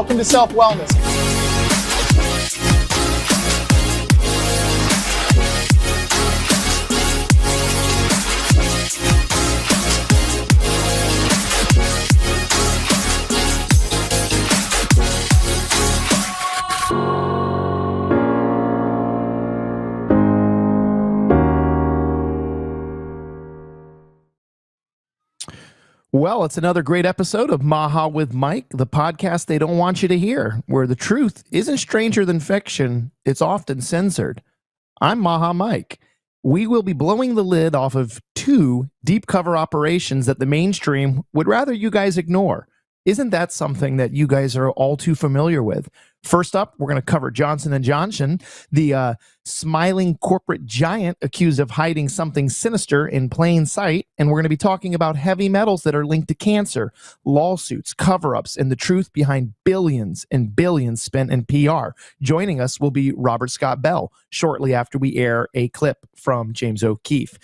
Welcome to Self Wellness. Well, it's another great episode of Maha with Mike, the podcast they don't want you to hear, where the truth isn't stranger than fiction, it's often censored. I'm Maha Mike. We will be blowing the lid off of 2 deep cover operations that the mainstream would rather you guys ignore. Isn't that something that you guys are all too familiar with? First up, we're going to cover Johnson & Johnson, the smiling corporate giant accused of hiding something sinister in plain sight. And we're going to be talking about heavy metals that are linked to cancer, lawsuits, cover-ups, and the truth behind billions and billions spent in PR. Joining us will be Robert Scott Bell shortly after we air a clip from James O'Keefe.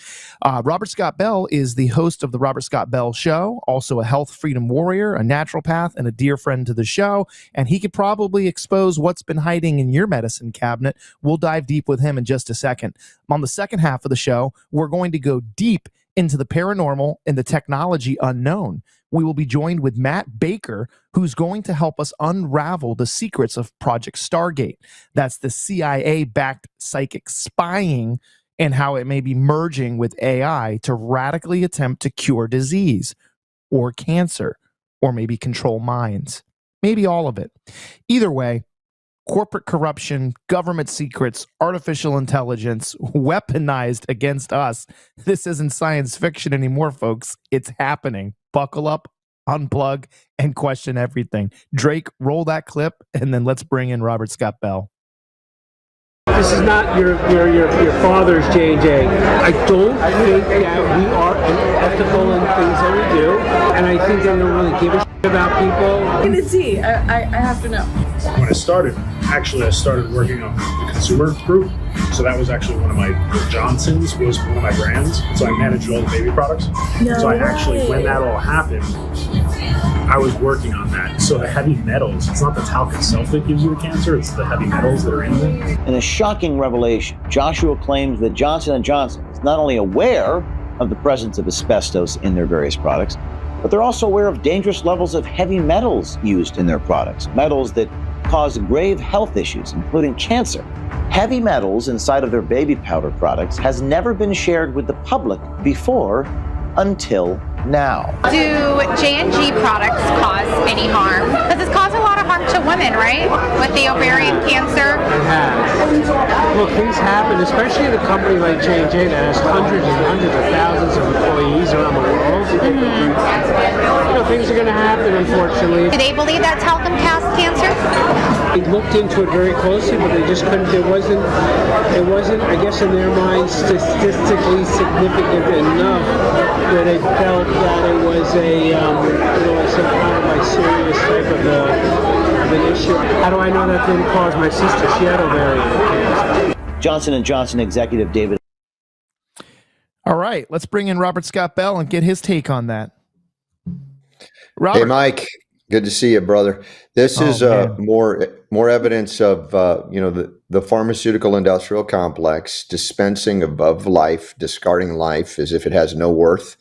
Robert Scott Bell is the host of the Robert Scott Bell Show, also a health freedom warrior, a naturopath, and a dear friend to the show. And he could probably expose what's been hiding in your medicine cabinet. We'll dive deep with him in just a second. On the second half of the show, we're going to go deep into the paranormal and the technology unknown. We will be joined with Matt Baker, who's going to help us unravel the secrets of Project Stargate. That's the CIA-backed psychic spying and how it may be merging with AI to radically attempt to cure disease or cancer or maybe control minds. Maybe all of it. Either way, corporate corruption, government secrets, artificial intelligence, weaponized against us. This isn't science fiction anymore, folks. It's happening. Buckle up, unplug, and question everything. Drake, roll that clip, and then let's bring in Robert Scott Bell. This is not your father's J&J. I don't think that we are unethical in things that we do, and I think they don't really give a shit about people. Give it tea. I have to know. When I started working on the consumer group. So that was actually one of my, Johnson's was one of my brands. So I managed all the baby products. So I actually, when that all happened, I was working on that. So the heavy metals, it's not the talc itself that gives you the cancer, it's the heavy metals that are in there. In a shocking revelation, Joshua claims that Johnson & Johnson is not only aware of the presence of asbestos in their various products, but they're also aware of dangerous levels of heavy metals used in their products, metals that cause grave health issues, including cancer. Heavy metals inside of their baby powder products has never been shared with the public before until now. Do J&G products cause any harm? Because it's caused a lot of harm to women, right? With the ovarian cancer. It has. Look, things happen, especially in a company like J&J that has hundreds and hundreds of thousands of employees around the world. You know, things are going to happen, unfortunately. Do they believe that talcum causes cancer? They looked into it very closely, but they just couldn't. It wasn't, I guess, in their minds, statistically significant enough where they felt that it was some kind of like serious type of an issue. How do I know that didn't cause my sister? She had ovarian cancer. Johnson & Johnson executive David. All right, let's bring in Robert Scott Bell and get his take on that. Robert. Hey, Mike. Good to see you, brother. This is more evidence of the pharmaceutical industrial complex dispensing of life, discarding life as if it has no worth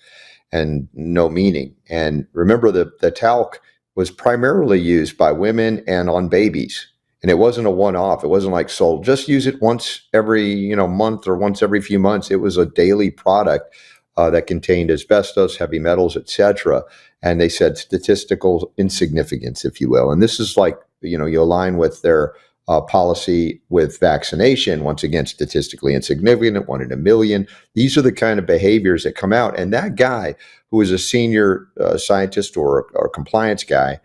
and no meaning. And remember, the talc was primarily used by women and on babies, and it wasn't a one-off. It wasn't like sold. Just use it once every month or once every few months. It was a daily product that contained asbestos, heavy metals, etc. And they said statistical insignificance, if you will. And this is like, you align with their policy with vaccination. Once again, statistically insignificant, 1 in a million. These are the kind of behaviors that come out. And that guy who is a senior scientist or compliance guy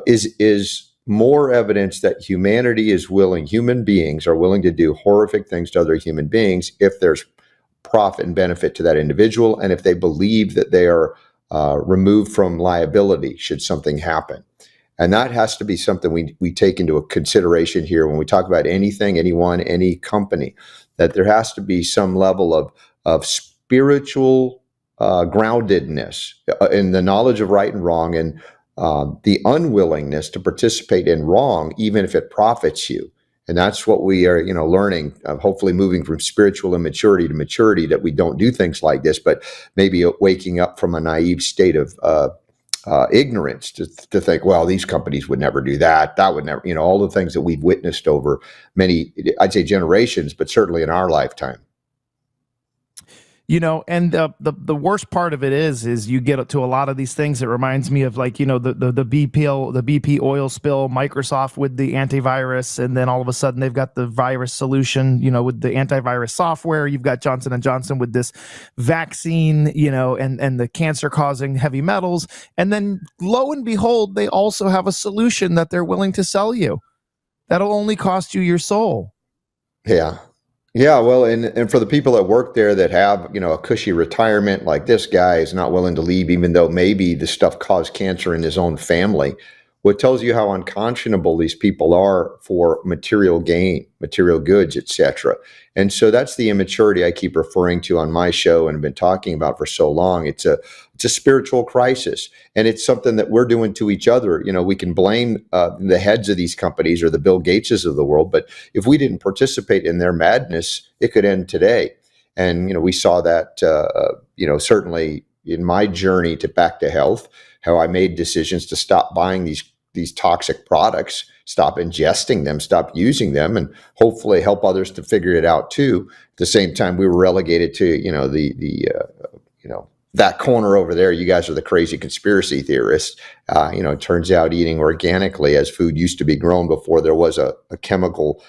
is more evidence that human beings are willing to do horrific things to other human beings if there's profit and benefit to that individual, and if they believe that they are removed from liability should something happen. And that has to be something we take into a consideration here when we talk about anything, anyone, any company, that there has to be some level of spiritual groundedness in the knowledge of right and wrong, and the unwillingness to participate in wrong, even if it profits you. And that's what we are, learning, hopefully moving from spiritual immaturity to maturity, that we don't do things like this, but maybe waking up from a naive state of ignorance to think, well, these companies would never do that. That would never, all the things that we've witnessed over many, I'd say generations, but certainly in our lifetime. And the worst part of it is you get to a lot of these things. It reminds me of, like, the BP oil spill, Microsoft with the antivirus, and then all of a sudden they've got the virus solution, with the antivirus software. You've got Johnson and Johnson with this vaccine, and the cancer causing heavy metals. And then lo and behold, they also have a solution that they're willing to sell you. That'll only cost you your soul. Yeah. Yeah, well, and for the people that work there that have, a cushy retirement, like this guy is not willing to leave, even though maybe the stuff caused cancer in his own family, what tells you how unconscionable these people are for material gain, material goods, etc. And so that's the immaturity I keep referring to on my show and have been talking about for so long. It's a spiritual crisis, and it's something that we're doing to each other. We can blame the heads of these companies or the Bill Gateses of the world, but if we didn't participate in their madness, it could end today. And we saw that certainly in my journey back to health, how I made decisions to stop buying these toxic products, stop ingesting them, stop using them, and hopefully help others to figure it out too. At the same time, we were relegated to that corner over there. You guys are the crazy conspiracy theorists. It turns out eating organically, as food used to be grown before there was a chemical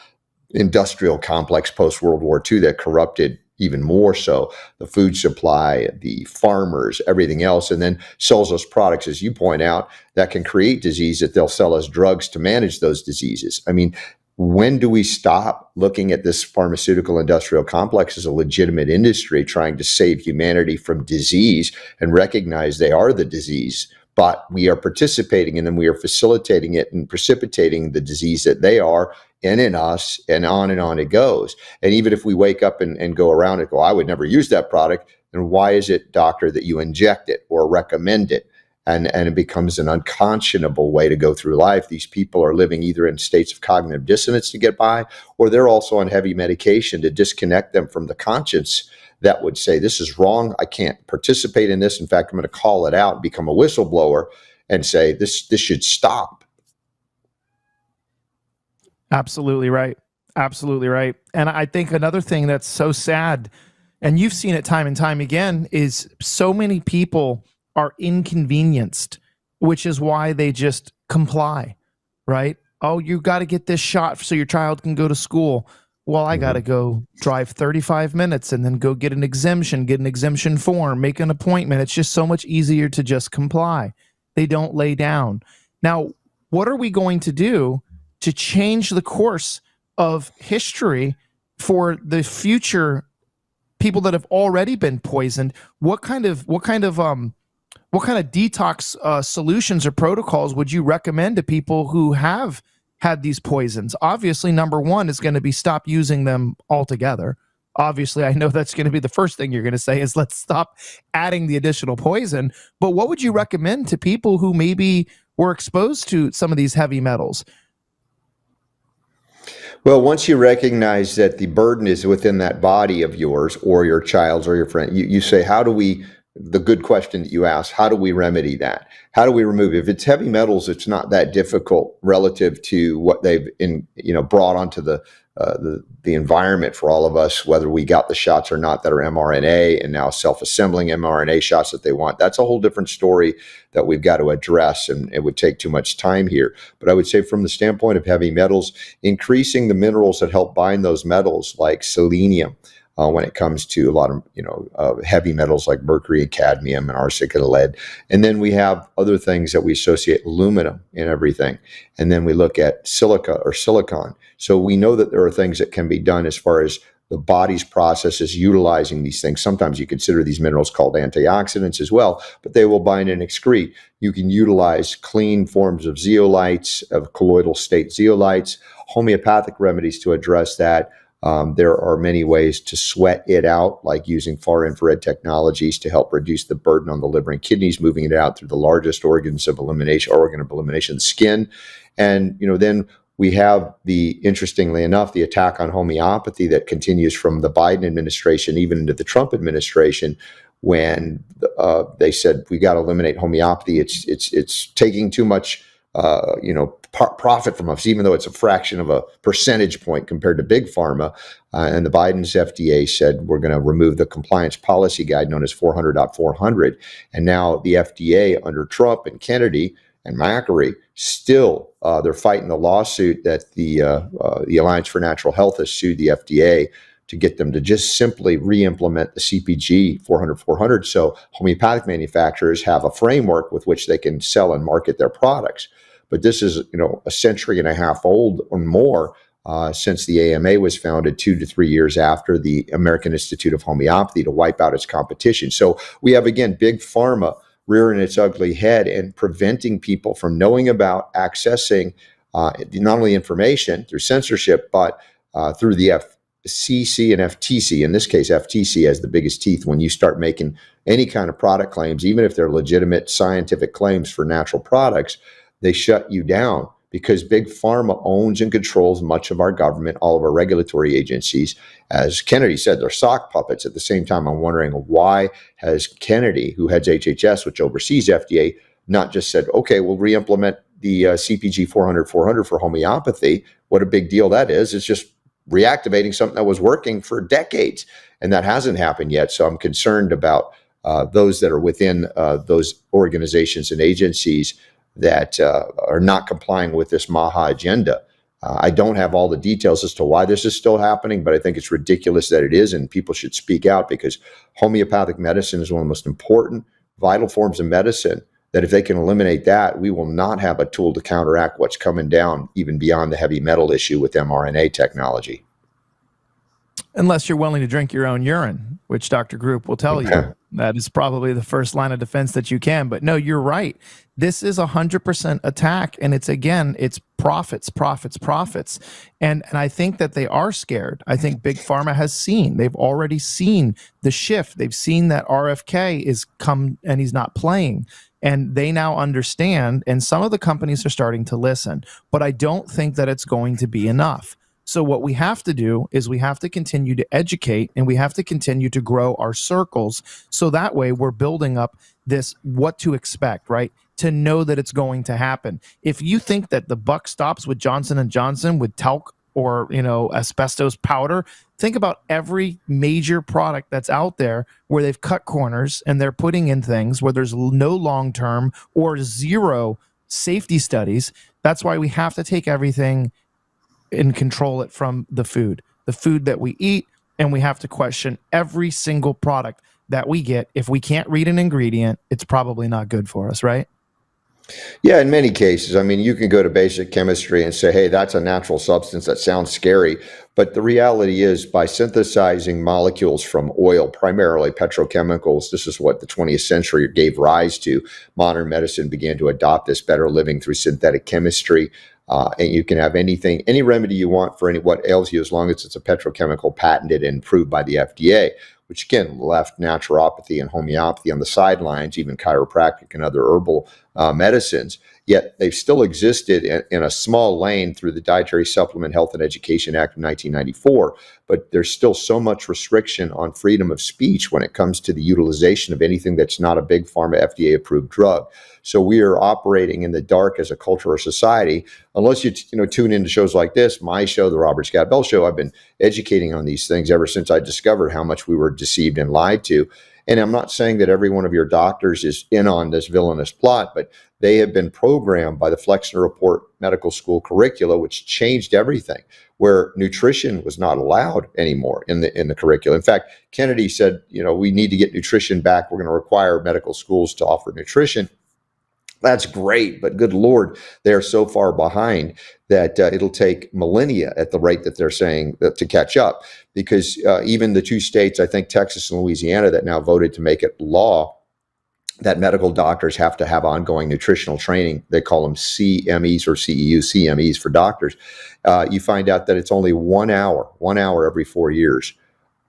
industrial complex post World War II that corrupted even more so the food supply, the farmers, everything else, and then sells us products, as you point out, that can create disease, that they'll sell us drugs to manage those diseases. I mean, when do we stop looking at this pharmaceutical industrial complex as a legitimate industry trying to save humanity from disease and recognize they are the disease, but we are participating and then we are facilitating it and precipitating the disease that they are in us, and on it goes. And even if we wake up and go around and go, I would never use that product, then why is it, doctor, that you inject it or recommend it? And it becomes an unconscionable way to go through life. These people are living either in states of cognitive dissonance to get by, or they're also on heavy medication to disconnect them from the conscience that would say, this is wrong, I can't participate in this. In fact, I'm going to call it out and become a whistleblower and say, this should stop. Absolutely right. Absolutely right. And I think another thing that's so sad, and you've seen it time and time again, is so many people are inconvenienced, which is why they just comply, right? Oh, you got to get this shot so your child can go to school. Well, I got to go drive 35 minutes and then go get an exemption form, make an appointment. It's just so much easier to just comply. They don't lay down. Now, what are we going to do to change the course of history for the future people that have already been poisoned? What kind of detox solutions or protocols would you recommend to people who have had these poisons? Obviously, number one is going to be stop using them altogether. Obviously, I know that's going to be the first thing you're going to say is let's stop adding the additional poison. But what would you recommend to people who maybe were exposed to some of these heavy metals? Well, once you recognize that the burden is within that body of yours or your child's or your friend, you say, the good question that you asked, how do we remedy that? How do we remove it? If it's heavy metals, it's not that difficult relative to what they've brought onto the environment for all of us, whether we got the shots or not that are mRNA and now self-assembling mRNA shots that they want. That's a whole different story that we've got to address, and it would take too much time here. But I would say from the standpoint of heavy metals, increasing the minerals that help bind those metals, like selenium, when it comes to a lot of heavy metals like mercury and cadmium and arsenic and lead. And then we have other things that we associate aluminum in everything. And then we look at silica or silicon. So we know that there are things that can be done as far as the body's processes utilizing these things. Sometimes you consider these minerals called antioxidants as well, but they will bind and excrete. You can utilize clean forms of zeolites, of colloidal state zeolites, homeopathic remedies to address that. There are many ways to sweat it out, like using far infrared technologies to help reduce the burden on the liver and kidneys, moving it out through the largest organ of elimination, skin. And, then we have interestingly enough, the attack on homeopathy that continues from the Biden administration, even into the Trump administration, when they said we got to eliminate homeopathy. It's taking too much, profit from us, even though it's a fraction of a percentage point compared to big pharma. And the Biden's FDA said we're going to remove the compliance policy guide known as 400.400. And now the FDA under Trump and Kennedy and Macri still they're fighting the lawsuit that the Alliance for Natural Health has sued the FDA to get them to just simply re-implement the CPG 400/400, so homeopathic manufacturers have a framework with which they can sell and market their products. But this is, a century and a half old or more since the AMA was founded 2 to 3 years after the American Institute of Homeopathy to wipe out its competition. So we have, again, big pharma rearing its ugly head and preventing people from knowing about, accessing not only information through censorship, but through the FCC and FTC. In this case, FTC has the biggest teeth when you start making any kind of product claims, even if they're legitimate scientific claims for natural products. They shut you down because big pharma owns and controls much of our government, all of our regulatory agencies. As Kennedy said, they're sock puppets. At the same time, I'm wondering, why has Kennedy, who heads HHS, which oversees FDA, not just said, okay, we'll re-implement the CPG 400/400 for homeopathy. What a big deal that is. It's just reactivating something that was working for decades, and that hasn't happened yet. So I'm concerned about those that are within those organizations and agencies that are not complying with this MAHA agenda. I don't have all the details as to why this is still happening, but I think it's ridiculous that it is, and people should speak out, because homeopathic medicine is one of the most important, vital forms of medicine, that if they can eliminate that, we will not have a tool to counteract what's coming down, even beyond the heavy metal issue with mRNA technology. Unless you're willing to drink your own urine, which Dr. Group will tell you. That is probably the first line of defense that you can. But no, you're right. This is 100% attack. And it's profits. And I think that they are scared. I think Big Pharma they've already seen the shift. They've seen that RFK is come and he's not playing. And they now understand. And some of the companies are starting to listen. But I don't think that it's going to be enough. So what we have to do is we have to continue to educate, and we have to continue to grow our circles. So that way we're building up this what to expect, right? To know that it's going to happen. If you think that the buck stops with Johnson & Johnson with talc or, asbestos powder, think about every major product that's out there where they've cut corners and they're putting in things where there's no long-term or zero safety studies. That's why we have to take everything and control it from the food that we eat, and we have to question every single product that we get. If we can't read an ingredient, it's probably not good for us, right? Yeah, in many cases. I mean, you can go to basic chemistry and say, hey, that's a natural substance. That sounds scary. But the reality is, by synthesizing molecules from oil, primarily petrochemicals, this is what the 20th century gave rise to. Modern medicine began to adopt this better living through synthetic chemistry. And you can have any remedy you want for what ails you, as long as it's a petrochemical patented and approved by the FDA, which again left naturopathy and homeopathy on the sidelines, even chiropractic and other herbal medicines. Yet they've still existed in a small lane through the Dietary Supplement Health and Education Act of 1994. But there's still so much restriction on freedom of speech when it comes to the utilization of anything that's not a big pharma FDA approved drug. So we are operating in the dark as a culture or society, unless you tune into shows like this, my show, the Robert Scott Bell Show. I've been educating on these things ever since I discovered how much we were deceived and lied to. And I'm not saying that every one of your doctors is in on this villainous plot, but they have been programmed by the Flexner Report Medical School curricula, which changed everything, where nutrition was not allowed anymore in the curricula. In fact, Kennedy said, we need to get nutrition back. We're going to require medical schools to offer nutrition. That's great, but good Lord, they're so far behind that it'll take millennia at the rate that they're saying to catch up, because even the two states, I think Texas and Louisiana, that now voted to make it law that medical doctors have to have ongoing nutritional training. They call them CMEs or CMEs for doctors. You find out that it's only 1 hour every 4 years.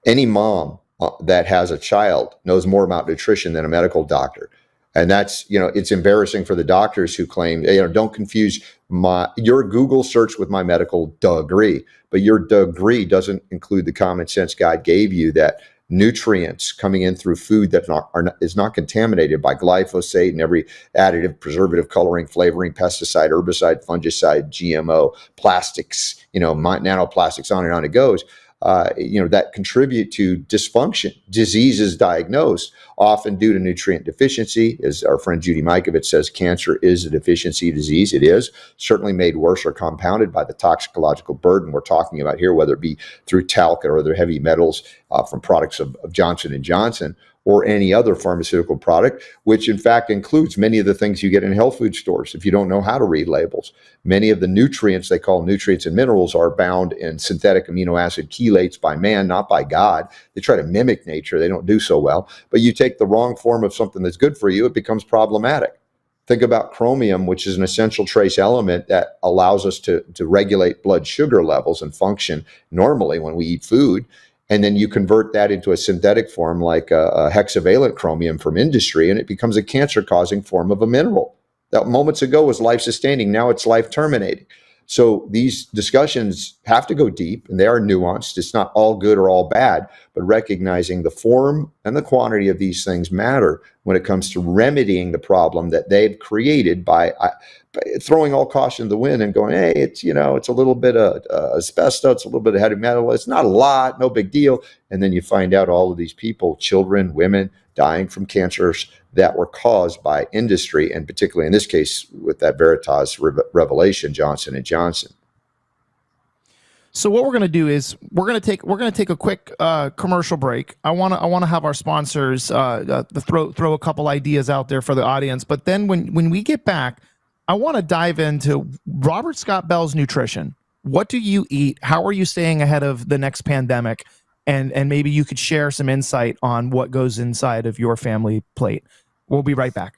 Any mom that has a child knows more about nutrition than a medical doctor. And that's, it's embarrassing for the doctors who claim, don't confuse your Google search with my medical degree, but your degree doesn't include the common sense God gave you that nutrients coming in through food that is not contaminated by glyphosate and every additive, preservative, coloring, flavoring, pesticide, herbicide, fungicide, GMO, plastics, nanoplastics, on and on it goes. That contribute to dysfunction, diseases diagnosed, often due to nutrient deficiency. As our friend Judy Mikovits says, cancer is a deficiency disease. It is certainly made worse or compounded by the toxicological burden we're talking about here, whether it be through talc or other heavy metals from products of Johnson & Johnson, or any other pharmaceutical product, which in fact includes many of the things you get in health food stores if you don't know how to read labels. Many of the nutrients they call nutrients and minerals are bound in synthetic amino acid chelates by man, not by God. They try to mimic nature. They don't do so well. But you take the wrong form of something that's good for you, it becomes problematic. Think about chromium, which is an essential trace element that allows us to regulate blood sugar levels and function normally when we eat food. And then you convert that into a synthetic form like a hexavalent chromium from industry, and it becomes a cancer-causing form of a mineral. That moments ago was life-sustaining. Now it's life-terminating. So these discussions have to go deep, and they are nuanced. It's not all good or all bad, but recognizing the form and the quantity of these things matter when it comes to remedying the problem that they've created by throwing all caution to the wind and going, hey, it's a little bit of asbestos, it's a little bit of heavy metal, it's not a lot, no big deal. And then you find out all of these people, children, women, dying from cancers that were caused by industry, and particularly in this case with that Veritas revelation, Johnson & Johnson. So what we're going to do is we're going to take a quick commercial break. I want to have our sponsors throw a couple ideas out there for the audience, but then when we get back, I want to dive into Robert Scott Bell's nutrition. What do you eat? How are you staying ahead of the next pandemic? And maybe you could share some insight on what goes inside of your family plate. We'll be right back.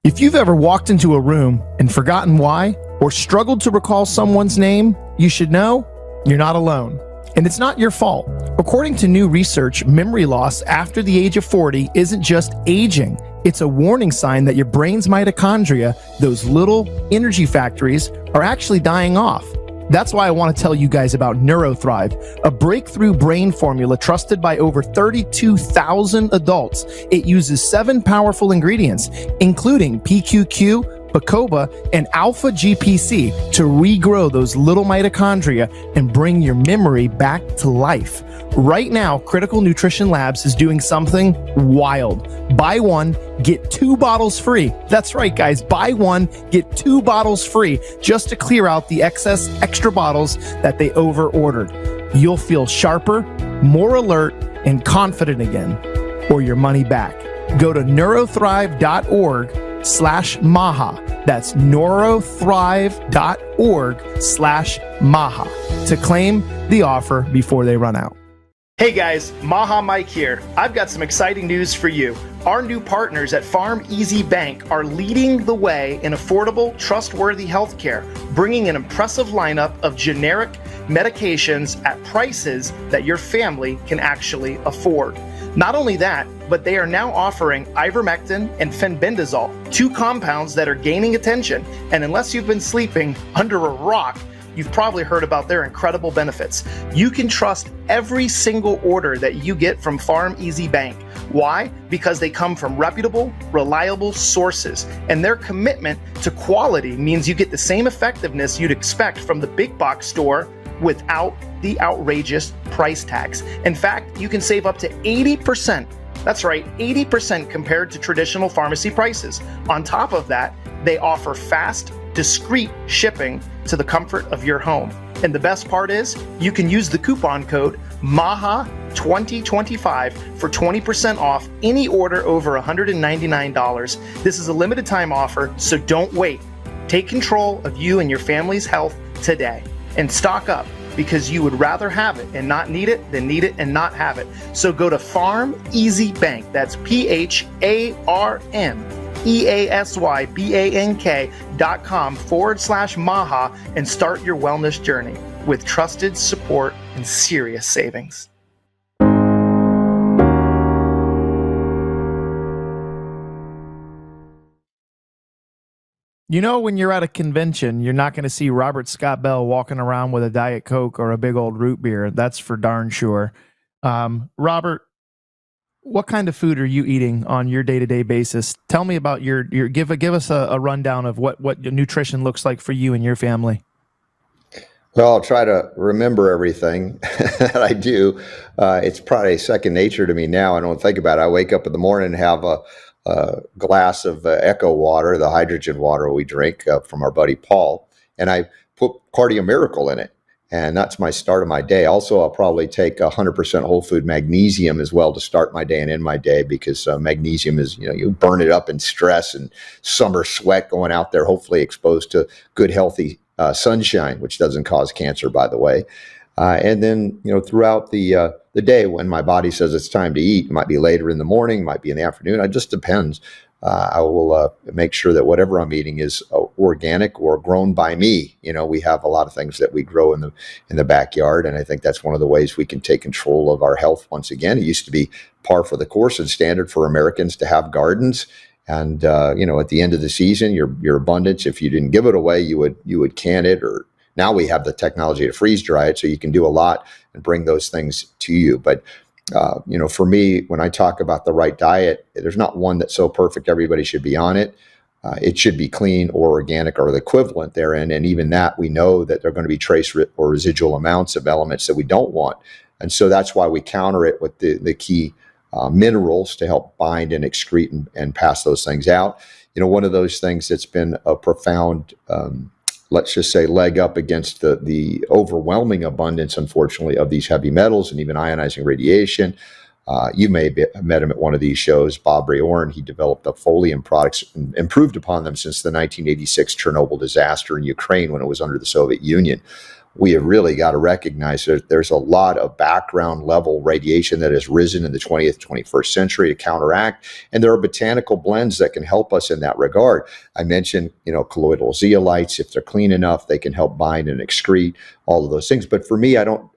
If you've ever walked into a room and forgotten why, or struggled to recall someone's name, you should know you're not alone. And it's not your fault. According to new research, memory loss after the age of 40 isn't just aging. It's a warning sign that your brain's mitochondria, those little energy factories, are actually dying off. That's why I want to tell you guys about NeuroThrive, a breakthrough brain formula trusted by over 32,000 adults. It uses 7 powerful ingredients, including PQQ, Bacopa, and alpha GPC to regrow those little mitochondria and bring your memory back to life. Right now, Critical Nutrition Labs is doing something wild. Buy one, get 2 bottles free. That's right, guys. Buy one, get 2 bottles free just to clear out the excess extra bottles that they over-ordered. You'll feel sharper, more alert, and confident again, or your money back. Go to neurothrive.org/Maha. That's neurothrive.org/Maha to claim the offer before they run out. Hey guys, Maha Mike here. I've got some exciting news for you. Our new partners at Farm Easy Bank are leading the way in affordable, trustworthy healthcare, bringing an impressive lineup of generic medications at prices that your family can actually afford. Not only that, but they are now offering ivermectin and fenbendazole, 2 compounds that are gaining attention, and unless you've been sleeping under a rock, you've probably heard about their incredible benefits. You can trust every single order that you get from Farm Easy Bank. Why? Because they come from reputable, reliable sources, and their commitment to quality means you get the same effectiveness you'd expect from the big box store without the outrageous price tags. In fact, you can save up to 80%. That's right, 80% compared to traditional pharmacy prices. On top of that, they offer fast, discreet shipping to the comfort of your home. And the best part is, you can use the coupon code MAHA2025 for 20% off any order over $199. This is a limited time offer, so don't wait. Take control of you and your family's health today and stock up because you would rather have it and not need it than need it and not have it. So go to Farm Easy Bank. That's PharmEasyBank.com/Maha and start your wellness journey with trusted support and serious savings. You know, when you're at a convention, you're not going to see Robert Scott Bell walking around with a Diet Coke or a big old root beer. That's for darn sure. Robert, what kind of food are you eating on your day-to-day basis? Tell me about your give us a rundown of what nutrition looks like for you and your family. Well, I'll try to remember everything that I do. It's probably second nature to me now. I don't think about it. I wake up in the morning and have a glass of Echo water, the hydrogen water we drink from our buddy Paul, and I put Cardio Miracle in it. And that's my start of my day. Also, I'll probably take 100% whole food magnesium as well to start my day and end my day, because magnesium is, you burn it up in stress and summer sweat going out there, hopefully exposed to good, healthy sunshine, which doesn't cause cancer, by the way. And then, throughout the day, when my body says it's time to eat, it might be later in the morning, might be in the afternoon. It just depends. I will make sure that whatever I'm eating is organic or grown by me. We have a lot of things that we grow in the backyard, and I think that's one of the ways we can take control of our health once again. It used to be par for the course and standard for Americans to have gardens. And at the end of the season, your abundance, if you didn't give it away, you would can it, or now we have the technology to freeze dry it, so you can do a lot and bring those things to you. But for me, when I talk about the right diet, there's not one that's so perfect everybody should be on it. It should be clean or organic or the equivalent therein. And even that, we know that there are going to be trace or residual amounts of elements that we don't want. And so that's why we counter it with the key minerals to help bind and excrete and pass those things out. One of those things that's been a profound, let's just say, leg up against the overwhelming abundance, unfortunately, of these heavy metals and even ionizing radiation. You may have met him at one of these shows, Bob Rayorn. He developed the Folium products and improved upon them since the 1986 Chernobyl disaster in Ukraine when it was under the Soviet Union. We have really got to recognize that there's a lot of background level radiation that has risen in the 20th, 21st century to counteract. And there are botanical blends that can help us in that regard. I mentioned, colloidal zeolites. If they're clean enough, they can help bind and excrete, all of those things. But for me, I don't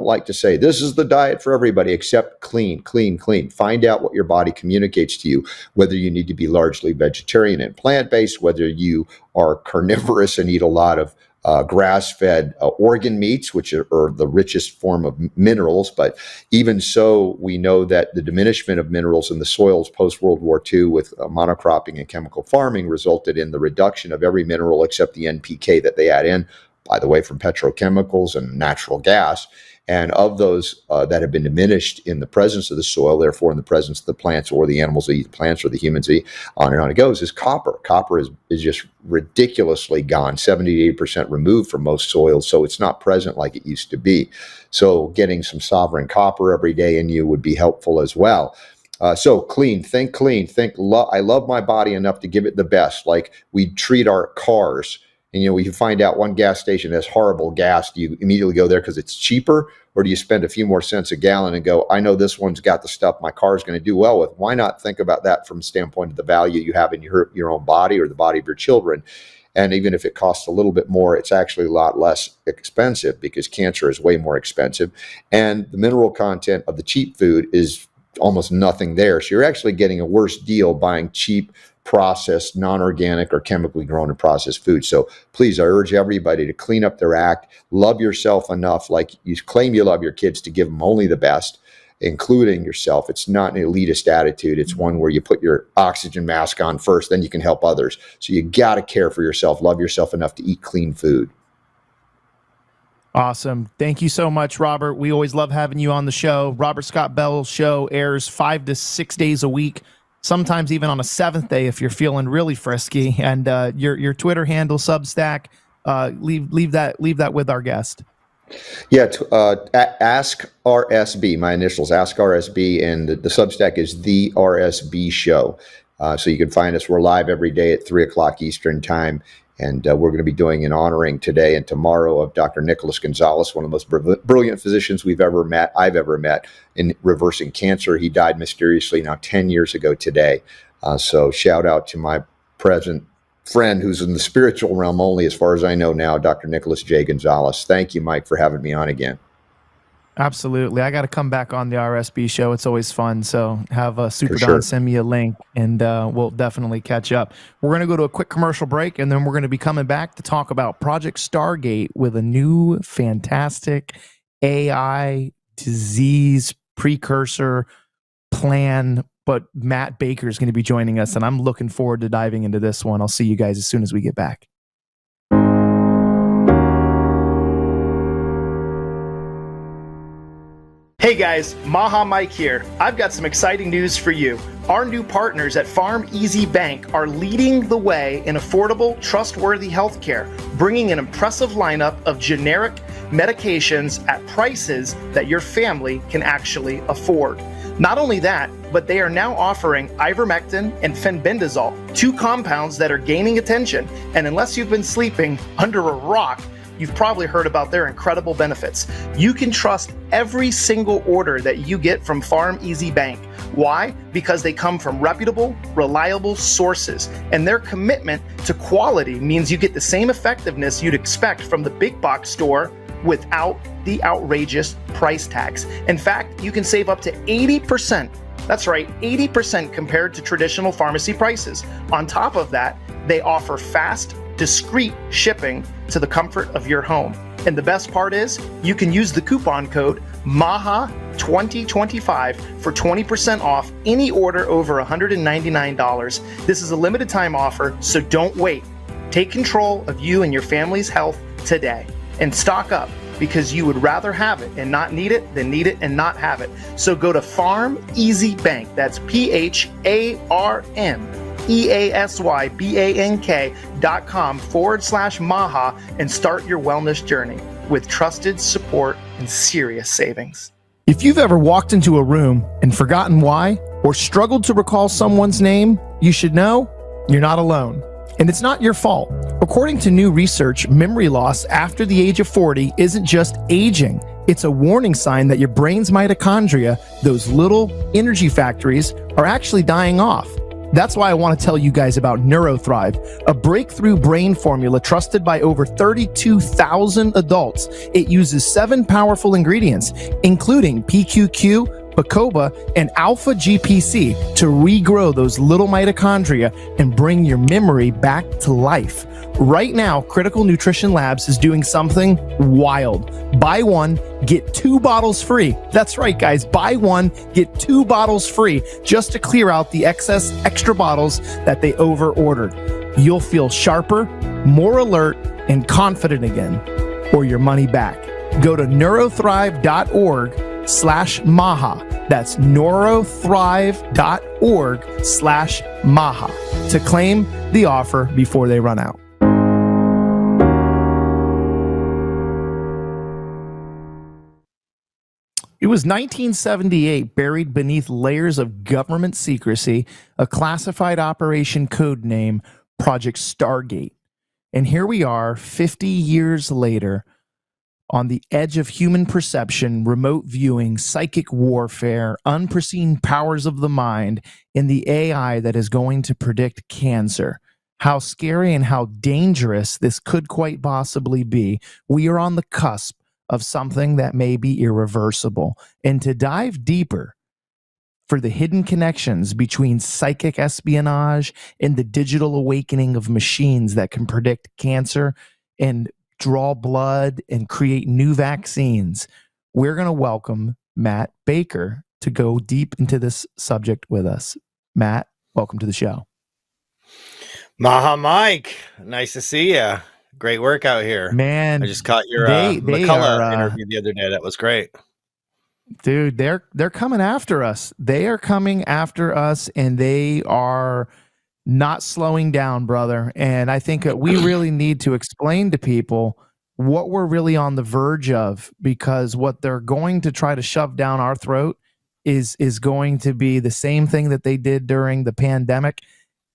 like to say this is the diet for everybody, except clean, clean, clean. Find out what your body communicates to you, whether you need to be largely vegetarian and plant-based, whether you are carnivorous and eat a lot of grass-fed organ meats, which are the richest form of minerals. But even so, we know that the diminishment of minerals in the soils post-World War II with monocropping and chemical farming resulted in the reduction of every mineral except the NPK that they add in, by the way, from petrochemicals and natural gas. And of those that have been diminished in the presence of the soil, therefore in the presence of the plants or the animals that eat the plants or the humans eat, on and on it goes, is copper. Copper is just ridiculously gone, 70 to 80% removed from most soils, so it's not present like it used to be. So getting some sovereign copper every day in you would be helpful as well. So clean, think I love my body enough to give it the best, like we treat our cars. And, when you find out one gas station has horrible gas, do you immediately go there because it's cheaper? Or do you spend a few more cents a gallon and go, I know this one's got the stuff my car is going to do well with? Why not think about that from the standpoint of the value you have in your own body or the body of your children? And even if it costs a little bit more, it's actually a lot less expensive because cancer is way more expensive. And the mineral content of the cheap food is almost nothing there. So you're actually getting a worse deal buying cheap, processed, non-organic, or chemically grown and processed food. So please, I urge everybody to clean up their act, love yourself enough, like you claim you love your kids, to give them only the best, including yourself. It's not an elitist attitude. It's one where you put your oxygen mask on first, then you can help others. So you got to care for yourself, love yourself enough to eat clean food. Awesome. Thank you so much, Robert. We always love having you on the show. Robert Scott Bell's show airs 5 to 6 days a week, sometimes even on a seventh day if you're feeling really frisky. And your Twitter handle, Substack, leave that with our guest. Yeah, Ask RSB, my initials, Ask RSB, and the Substack is The RSB Show. So you can find us. We're live every day at 3 o'clock Eastern time. And we're going to be doing an honoring today and tomorrow of Dr. Nicholas Gonzalez, one of the most brilliant physicians I've ever met in reversing cancer. He died mysteriously now 10 years ago today. So shout out to my present friend who's in the spiritual realm only, as far as I know now, Dr. Nicholas J. Gonzalez. Thank you, Mike, for having me on again. Absolutely. I got to come back on the RSB show. It's always fun. So have Super Don sure. send me a link and we'll definitely catch up. We're going to go to a quick commercial break and then we're going to be coming back to talk about Project Stargate with a new fantastic AI disease precursor plan. But Matt Baker is going to be joining us and I'm looking forward to diving into this one. I'll see you guys as soon as we get back. Hey guys, Maha Mike here. I've got some exciting news for you. Our new partners at Farm Easy Bank are leading the way in affordable, trustworthy healthcare, bringing an impressive lineup of generic medications at prices that your family can actually afford. Not only that, but they are now offering ivermectin and fenbendazole, two compounds that are gaining attention, and unless you've been sleeping under a rock, you've probably heard about their incredible benefits. You can trust every single order that you get from Farm Easy Bank. Why? Because they come from reputable, reliable sources, and their commitment to quality means you get the same effectiveness you'd expect from the big box store without the outrageous price tags. In fact, you can save up to 80%. That's right, 80% compared to traditional pharmacy prices. On top of that, they offer fast, discreet shipping to the comfort of your home. And the best part is, you can use the coupon code MAHA2025 for 20% off any order over $199. This is a limited time offer, so don't wait. Take control of you and your family's health today. And stock up, because you would rather have it and not need it than need it and not have it. So go to Farm Easy Bank, that's PharmEasyBank.com/Maha and start your wellness journey with trusted support and serious savings. If you've ever walked into a room and forgotten why, or struggled to recall someone's name, you should know you're not alone. And it's not your fault. According to new research, memory loss after the age of 40 isn't just aging. It's a warning sign that your brain's mitochondria, those little energy factories, are actually dying off. That's why I want to tell you guys about NeuroThrive, a breakthrough brain formula trusted by over 32,000 adults. It uses 7 powerful ingredients, including PQQ, Bacopa, and Alpha GPC to regrow those little mitochondria and bring your memory back to life. Right now, Critical Nutrition Labs is doing something wild. Buy one, get 2 bottles free. That's right, guys. Buy one, get 2 bottles free just to clear out the excess extra bottles that they over-ordered. You'll feel sharper, more alert, and confident again, or your money back. Go to neurothrive.org/Maha. That's neurothrive.org/Maha to claim the offer before they run out. It was 1978, buried beneath layers of government secrecy, a classified operation code name, Project Stargate. And here we are, 50 years later, on the edge of human perception, remote viewing, psychic warfare, unforeseen powers of the mind, and the AI that is going to predict cancer. How scary and how dangerous this could quite possibly be. We are on the cusp of something that may be irreversible. And to dive deeper for the hidden connections between psychic espionage and the digital awakening of machines that can predict cancer and draw blood and create new vaccines, we're going to welcome Matt Baker to go deep into this subject with us. Matt, welcome to the show. Maha Mike, nice to see you. Great work out here. Man, I just caught your McCullough interview the other day. That was great. Dude, they're coming after us. They are coming after us, and they are not slowing down, brother. And I think that we really need to explain to people what we're really on the verge of, because what they're going to try to shove down our throat is going to be the same thing that they did during the pandemic.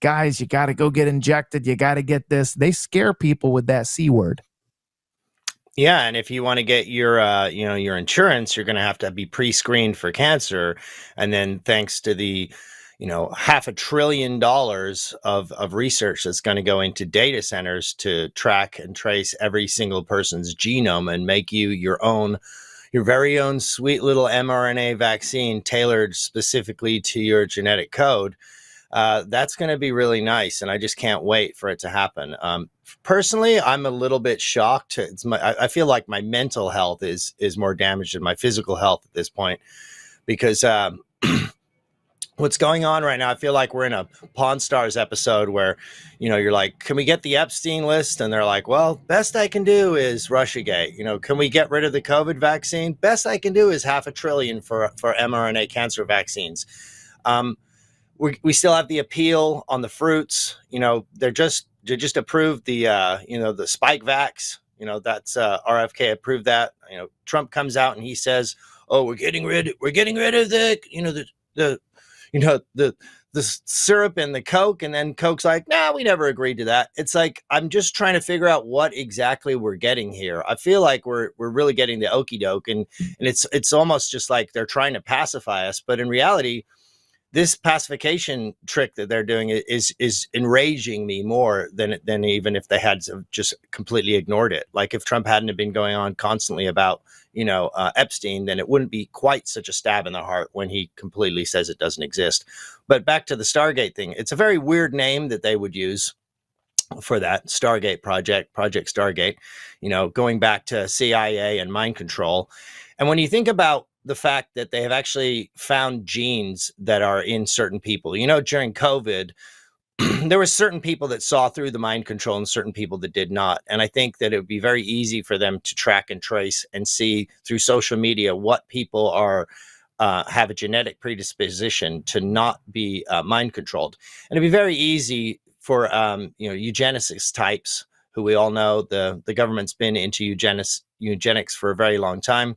guys, you got to go get injected. You got to get this. They scare people with that C word. Yeah, and if you want to get your your insurance, you're going to have to be pre-screened for cancer, and then thanks to the $500 billion of research that's going to go into data centers to track and trace every single person's genome and make you your very own sweet little mRNA vaccine tailored specifically to your genetic code. That's going to be really nice, and I just can't wait for it to happen. Personally, I'm a little bit shocked. I feel like my mental health is more damaged than my physical health at this point, because what's going on right now, I feel like we're in a Pawn Stars episode where, you're like, can we get the Epstein list? And they're like, well, best I can do is Russiagate. Can we get rid of the COVID vaccine? Best I can do is $500 billion for mRNA cancer vaccines. We still have the appeal on the fruits. They just approved the the spike vax. That's RFK approved that. Trump comes out and he says, oh, we're getting rid of the syrup and the Coke, and then Coke's like, nah, we never agreed to that. It's like, I'm just trying to figure out what exactly we're getting here. I feel like we're really getting the okey doke, and it's almost just like they're trying to pacify us, but in reality, this pacification trick that they're doing is enraging me more than even if they had just completely ignored it. Like if Trump hadn't been going on constantly about Epstein, then it wouldn't be quite such a stab in the heart when he completely says it doesn't exist. But back to the Stargate thing, it's a very weird name that they would use for that Stargate Project Stargate, going back to CIA and mind control. And when you think about the fact that they have actually found genes that are in certain people, during COVID, there were certain people that saw through the mind control and certain people that did not. And I think that it would be very easy for them to track and trace and see through social media what people are have a genetic predisposition to not be mind controlled. And it'd be very easy for eugenicists types, who we all know the government's been into eugenics for a very long time.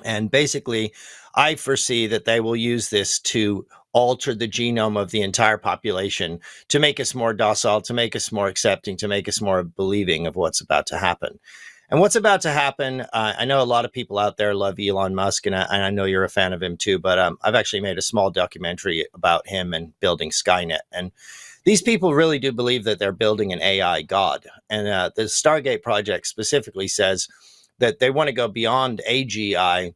And basically, I foresee that they will use this to alter the genome of the entire population to make us more docile, to make us more accepting, to make us more believing of what's about to happen. And what's about to happen, I know a lot of people out there love Elon Musk, and I know you're a fan of him too, but I've actually made a small documentary about him and building Skynet. And these people really do believe that they're building an AI god. And the Stargate project specifically says that they want to go beyond AGI,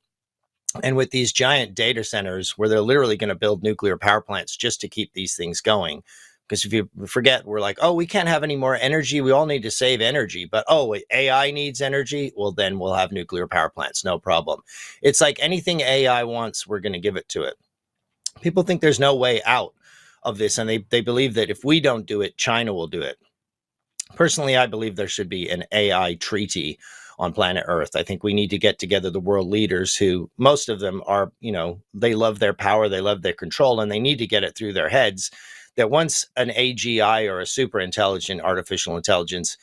and with these giant data centers where they're literally going to build nuclear power plants just to keep these things going. Because if you forget, we're like, oh, we can't have any more energy. We all need to save energy. But, oh, wait, AI needs energy. Well, then we'll have nuclear power plants. No problem. It's like anything AI wants, we're going to give it to it. People think there's no way out of this. And they believe that if we don't do it, China will do it. Personally, I believe there should be an AI treaty on planet Earth. I think we need to get together the world leaders, who most of them are, they love their power, they love their control, and they need to get it through their heads that once an AGI or a super intelligent artificial intelligence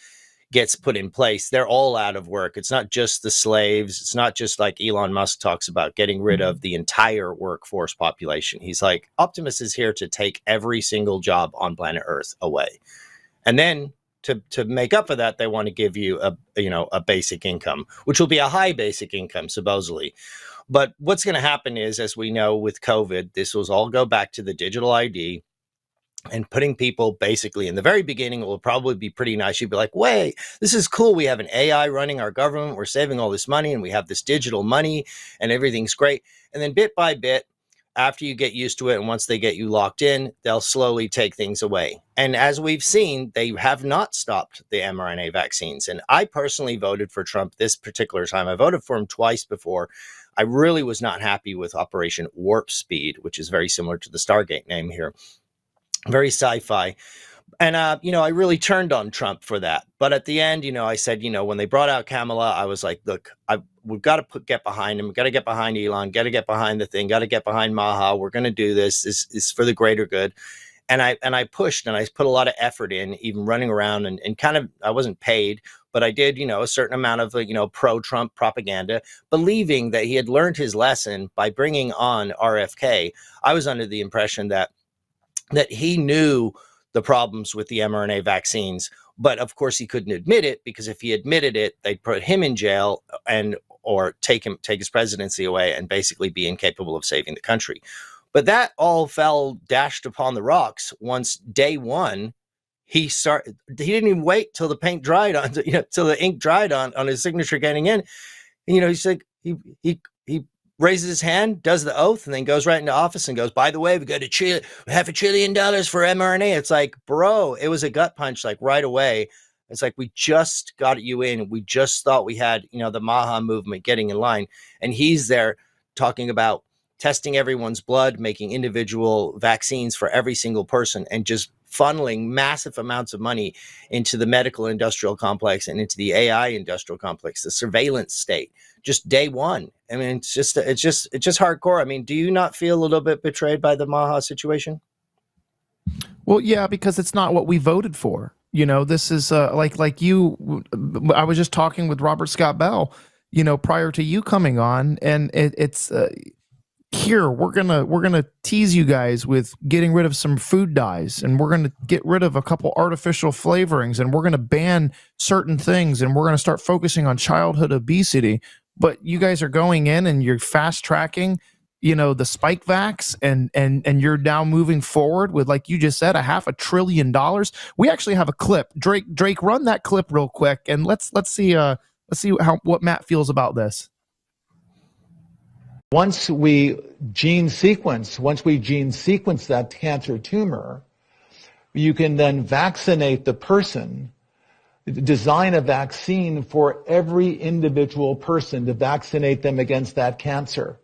gets put in place, they're all out of work. It's not just the slaves. It's not just like Elon Musk talks about getting rid of the entire workforce population. He's like, Optimus is here to take every single job on planet Earth away. And then to make up for that, they want to give you a basic income, which will be a high basic income, supposedly. But what's going to happen is, as we know with COVID, this will all go back to the digital ID, and putting people basically in the very beginning will probably be pretty nice. You'd be like, wait, this is cool. We have an AI running our government. We're saving all this money, and we have this digital money, and everything's great. And then bit by bit, after you get used to it, and once they get you locked in, they'll slowly take things away. And as we've seen, they have not stopped the mRNA vaccines. And I personally voted for Trump this particular time. I voted for him twice before. I really was not happy with Operation Warp Speed, which is very similar to the Stargate name here. Very sci-fi. And, I really turned on Trump for that. But at the end, I said, when they brought out Kamala, I was like, look, we've got to get behind him. We've got to get behind Elon, got to get behind the thing, got to get behind Maha. We're going to do this. This is for the greater good. And I pushed, and I put a lot of effort in, even running around and kind of, I wasn't paid, but I did, a certain amount of, pro-Trump propaganda, believing that he had learned his lesson by bringing on RFK. I was under the impression that he knew the problems with the mRNA vaccines. But of course, he couldn't admit it, because if he admitted it, they'd put him in jail or take his presidency away and basically be incapable of saving the country. But that all fell dashed upon the rocks once day one. He didn't even wait till the paint dried on, till the ink dried on his signature getting in. And, he's like, he raises his hand, does the oath, and then goes right into office and goes, by the way, we got $500 billion for mRNA. It's like, bro, it was a gut punch, like right away. It's like, we just got you in. We just thought we had, the Maha movement getting in line. And he's there talking about testing everyone's blood, making individual vaccines for every single person, and just funneling massive amounts of money into the medical industrial complex and into the AI industrial complex, the surveillance state, just day one. I mean, it's just hardcore. I mean, do you not feel a little bit betrayed by the Maha situation? Well, yeah, because it's not what we voted for. This is like you. I was just talking with Robert Scott Bell, prior to you coming on, and it's here we're gonna tease you guys with getting rid of some food dyes, and we're gonna get rid of a couple artificial flavorings, and we're gonna ban certain things, and we're gonna start focusing on childhood obesity. But you guys are going in and you're fast tracking, the spike vax, and you're now moving forward with, like you just said, $500 billion. We actually have a clip. Drake, run that clip real quick, and let's see what Matt feels about this. Once we gene sequence that cancer tumor, you can then vaccinate the person, design a vaccine for every individual person to vaccinate them against that cancer.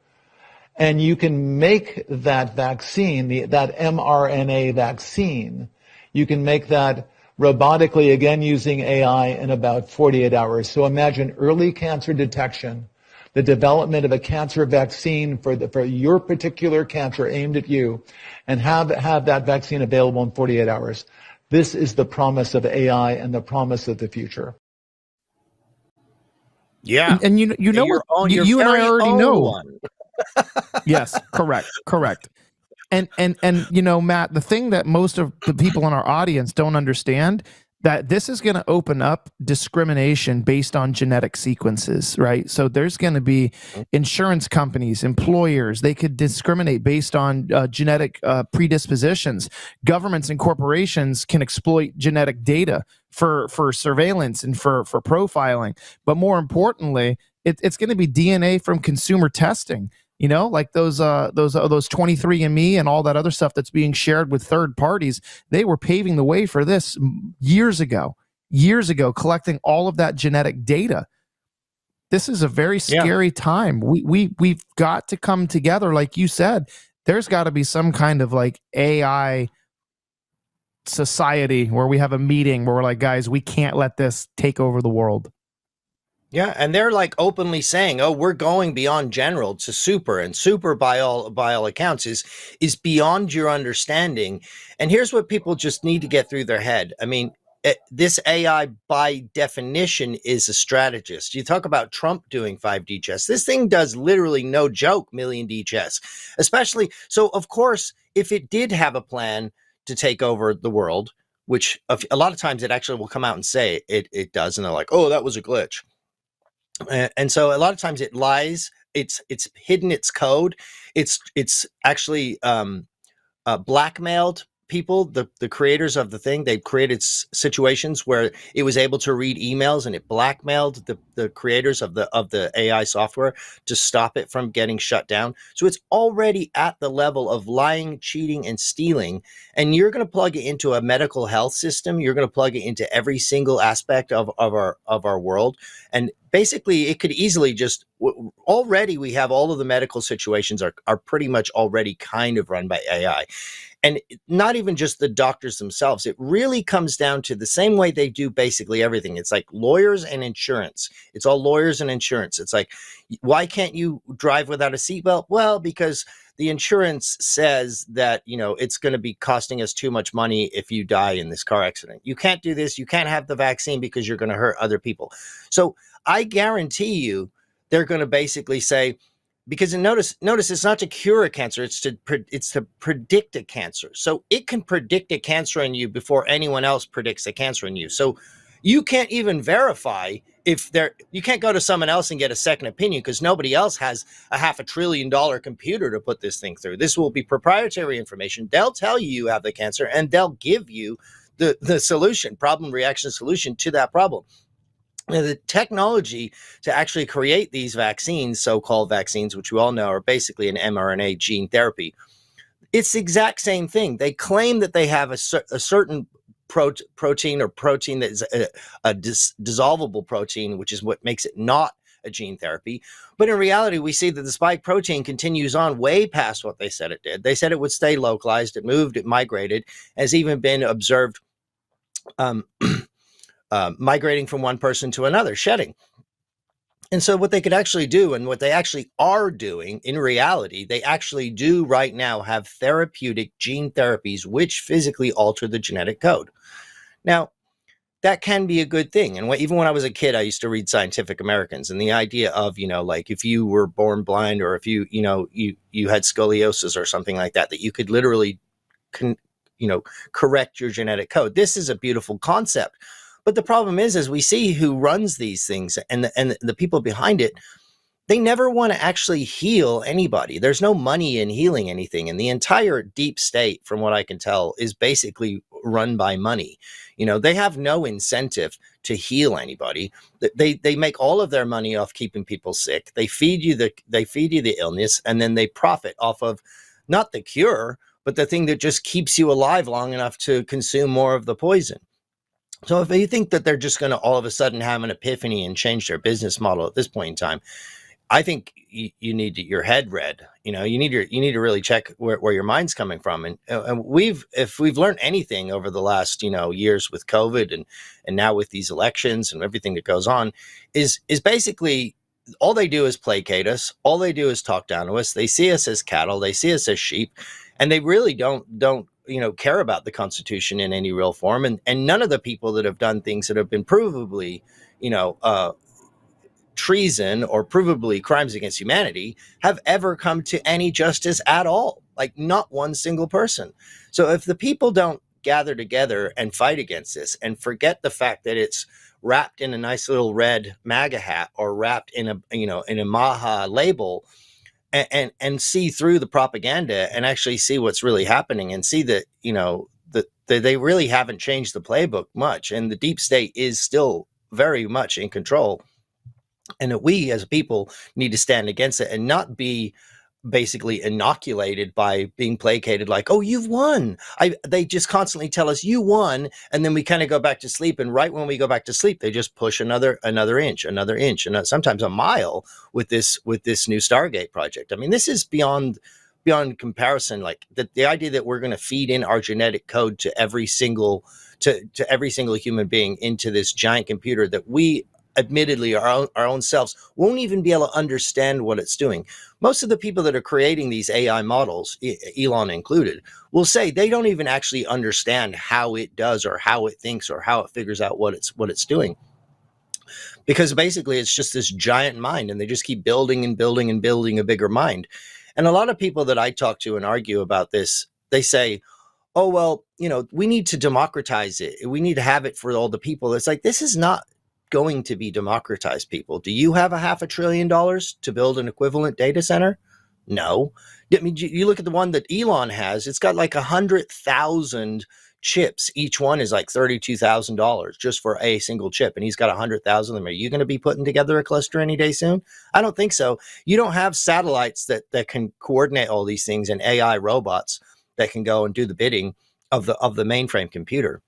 And you can make that vaccine, that mRNA vaccine, you can make that robotically, again using AI, in about 48 hours. So imagine early cancer detection, the development of a cancer vaccine for your particular cancer aimed at you, and have that vaccine available in 48 hours. This is the promise of AI and the promise of the future. Yeah, and you know what you and I already know. Yes, correct. And Matt, the thing that most of the people in our audience don't understand, that this is going to open up discrimination based on genetic sequences, right? So there's going to be insurance companies, employers, they could discriminate based on genetic predispositions. Governments and corporations can exploit genetic data for surveillance and for profiling. But more importantly, it's going to be DNA from consumer testing. Like those 23andMe and all that other stuff that's being shared with third parties. They were paving the way for this years ago, collecting all of that genetic data. This is a very scary time. We've got to come together. Like you said, there's got to be some kind of like AI society where we have a meeting where we're like, guys, we can't let this take over the world. Yeah, and they're like openly saying, "Oh, we're going beyond general to super, and super by all accounts is beyond your understanding." And here's what people just need to get through their head. I mean, this AI by definition is a strategist. You talk about Trump doing 5D chess. This thing does literally, no joke, million D chess. Especially so, of course, if it did have a plan to take over the world, which a lot of times it actually will come out and say it does, and they're like, "Oh, that was a glitch." And so a lot of times it lies. It's hidden its code. It's actually blackmailed people, the creators of the thing. They've created situations where it was able to read emails, and it blackmailed the creators of the AI software to stop it from getting shut down. So it's already at the level of lying, cheating, and stealing. And you're going to plug it into a medical health system. You're going to plug it into every single aspect of our world. And basically, it could easily just already we have all of the medical situations are pretty much already kind of run by AI. And not even just the doctors themselves. It really comes down to the same way they do basically everything. It's like lawyers and insurance. It's all lawyers and insurance. It's like, why can't you drive without a seatbelt? Well, because the insurance says that, it's going to be costing us too much money if you die in this car accident. You can't do this. You can't have the vaccine because you're going to hurt other people. So I guarantee you they're going to basically say, because notice it's not to cure a cancer, it's to predict a cancer. So it can predict a cancer in you before anyone else predicts a cancer in you. So you can't even verify if you can't go to someone else and get a second opinion, because nobody else has a $500 billion computer to put this thing through. This will be proprietary information. They'll tell you have the cancer, and they'll give you the solution, problem, reaction, solution to that problem. Now, the technology to actually create these vaccines, so-called vaccines, which we all know are basically an mRNA gene therapy, it's the exact same thing. They claim that they have a certain protein that is a dissolvable protein, which is what makes it not a gene therapy. But in reality, we see that the spike protein continues on way past what they said it did. They said it would stay localized. It moved, it migrated, has even been observed migrating from one person to another, shedding. And so what they could actually do, and what they actually are doing in reality, they actually do right now have therapeutic gene therapies which physically alter the genetic code. Now, that can be a good thing. And even when I was a kid, I used to read Scientific Americans, and the idea of, like if you were born blind, or if you had scoliosis or something like that, that you could literally, correct your genetic code. This is a beautiful concept. But the problem is we see who runs these things, and the people behind it, they never want to actually heal anybody. There's no money in healing anything. And the entire deep state, from what I can tell, is basically run by money. They have no incentive to heal anybody. They make all of their money off keeping people sick. They feed you the illness, and then they profit off of not the cure, but the thing that just keeps you alive long enough to consume more of the poison. So if you think that they're just going to all of a sudden have an epiphany and change their business model at this point in time, I think you need your head read. You need to really check where your mind's coming from. And if we've learned anything over the last years with COVID and now with these elections and everything that goes on, is basically all they do is placate us. All they do is talk down to us. They see us as cattle. They see us as sheep, and they really don't care about the Constitution in any real form. And none of the people that have done things that have been provably, treason or provably crimes against humanity have ever come to any justice at all. Like, not one single person. So if the people don't gather together and fight against this, and forget the fact that it's wrapped in a nice little red MAGA hat, or wrapped in a Maha label, and see through the propaganda and actually see what's really happening, and see that, that they really haven't changed the playbook much. And the deep state is still very much in control. And that we as people need to stand against it and not be basically inoculated by being placated, like, oh, you've won. They just constantly tell us you won, and then we kind of go back to sleep. And right when we go back to sleep, they just push another inch, and sometimes a mile with this new Stargate project. I mean, this is beyond comparison. Like the idea that we're going to feed in our genetic code to every single human being into this giant computer that we, admittedly, our own selves won't even be able to understand what it's doing. Most of the people that are creating these AI models, Elon included, will say they don't even actually understand how it does, or how it thinks, or how it figures out what it's doing. Because basically it's just this giant mind, and they just keep building and building and building a bigger mind. And a lot of people that I talk to and argue about this, they say, oh, well, we need to democratize it. We need to have it for all the people. It's like, this is not going to be democratized, people. Do you have $500 billion to build an equivalent data center? No. I mean, you look at the one that Elon has, it's got like 100,000 chips. Each one is like $32,000 just for a single chip. And he's got 100,000 of them. Are you going to be putting together a cluster any day soon? I don't think so. You don't have satellites that can coordinate all these things, and AI robots that can go and do the bidding of the mainframe computer.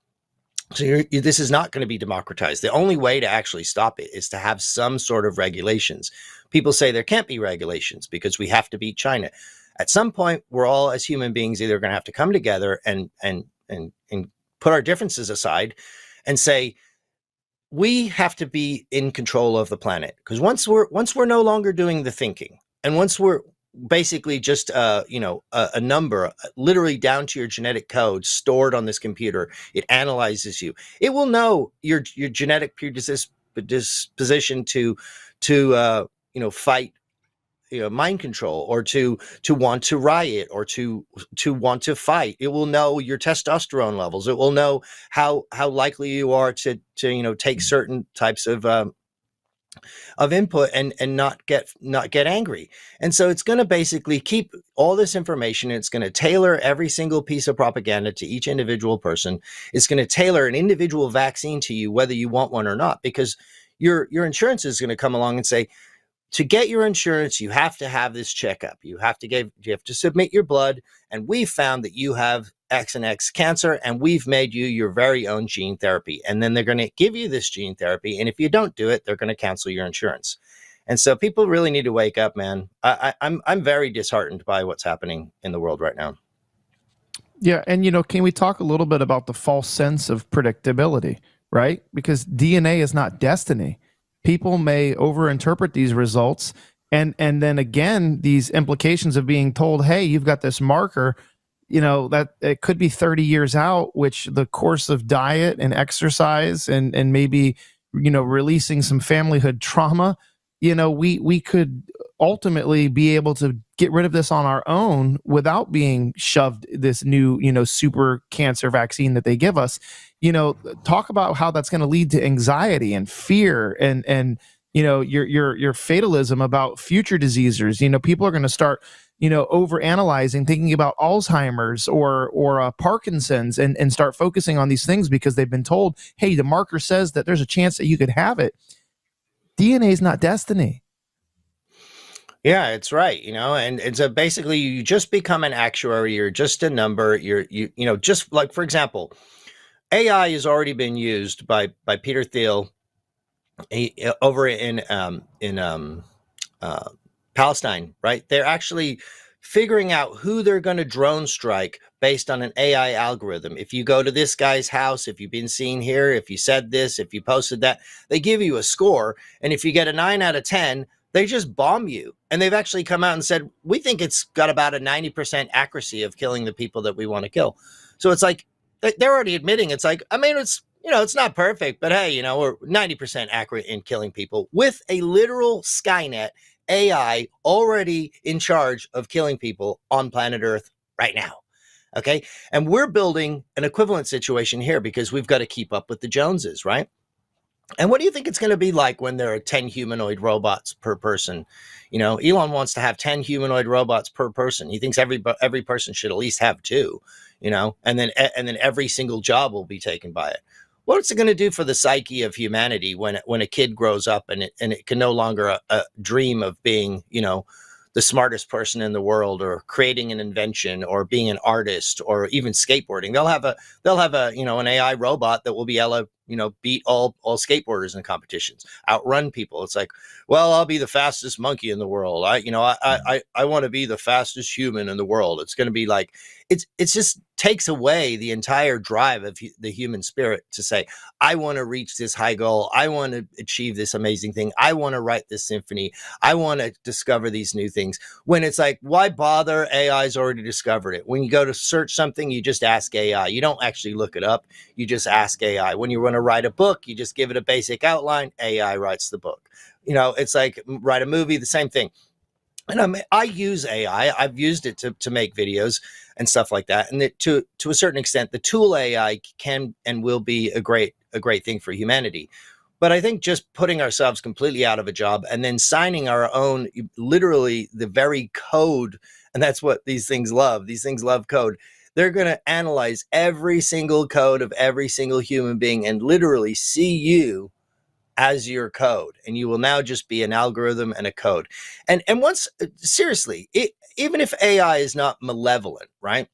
So this is not going to be democratized. The only way to actually stop it is to have some sort of regulations. People say there can't be regulations because we have to beat China. At some point, we're all, as human beings, either going to have to come together and put our differences aside and say, we have to be in control of the planet. Because once we're no longer doing the thinking, and once we're basically just a number, literally down to your genetic code stored on this computer, it analyzes you. It will know your genetic predisposition to fight mind control, or to want to riot, or to want to fight. It will know your testosterone levels. It will know how likely you are to take certain types of input and not get angry. And so it's going to basically keep all this information. It's going to tailor every single piece of propaganda to each individual person. It's going to tailor an individual vaccine to you, whether you want one or not, because your insurance is going to come along and say, to get your insurance, you have to have this checkup. You have to submit your blood, and we found that you have X and X cancer, and we've made you your very own gene therapy. And then they're going to give you this gene therapy, and if you don't do it, they're going to cancel your insurance. And so people really need to wake up, man. I'm very disheartened by what's happening in the world right now. Yeah, and can we talk a little bit about the false sense of predictability, right? Because DNA is not destiny. People may overinterpret these results, and then again, these implications of being told, hey, you've got this marker, that it could be 30 years out, which the course of diet and exercise and maybe, releasing some familyhood trauma, we could ultimately be able to get rid of this on our own without being shoved this new, super cancer vaccine that they give us. Talk about how that's going to lead to anxiety and fear and your fatalism about future diseases. People are going to start, overanalyzing, thinking about Alzheimer's or Parkinson's and start focusing on these things because they've been told, hey, the marker says that there's a chance that you could have it. DNA is not destiny. Yeah, it's right. And so basically you just become an actuary. You're just a number. Just like, for example, AI has already been used by Peter Thiel over in Palestine, right? They're actually figuring out who they're going to drone strike based on an AI algorithm. If you go to this guy's house, if you've been seen here, if you said this, if you posted that, they give you a score. And if you get a 9 out of 10, they just bomb you. And they've actually come out and said, we think it's got about a 90% accuracy of killing the people that we want to kill. So it's like, they're already admitting it's like, it's not perfect, but hey, we're 90% accurate in killing people with a literal Skynet AI already in charge of killing people on planet Earth right now. Okay. And we're building an equivalent situation here because we've got to keep up with the Joneses, right? And what do you think it's going to be like when there are 10 humanoid robots per person? Elon wants to have 10 humanoid robots per person. He thinks every person should at least have 2, and then every single job will be taken by it. What's it going to do for the psyche of humanity when a kid grows up and it can no longer dream of being, the smartest person in the world, or creating an invention, or being an artist, or even skateboarding? They'll have an AI robot that will be able to, beat all skateboarders in competitions, outrun people. It's like, well, I'll be the fastest monkey in the world. I want to be the fastest human in the world. It's going to be like, it's just takes away the entire drive of the human spirit to say, I want to reach this high goal. I want to achieve this amazing thing. I want to write this symphony. I want to discover these new things. When it's like, why bother? AI's already discovered it. When you go to search something, you just ask AI. You don't actually look it up. You just ask AI. When you want to write a book, you just give it a basic outline. AI writes the book. It's like write a movie, the same thing. And I use AI. I've used it to make videos and stuff like that. And to a certain extent, the tool AI can and will be a great thing for humanity. But I think just putting ourselves completely out of a job and then signing our own, literally the very code, and that's what these things love. These things love code. They're going to analyze every single code of every single human being and literally see you as your code, and you will now just be an algorithm and a code. And once, seriously, even if AI is not malevolent, right?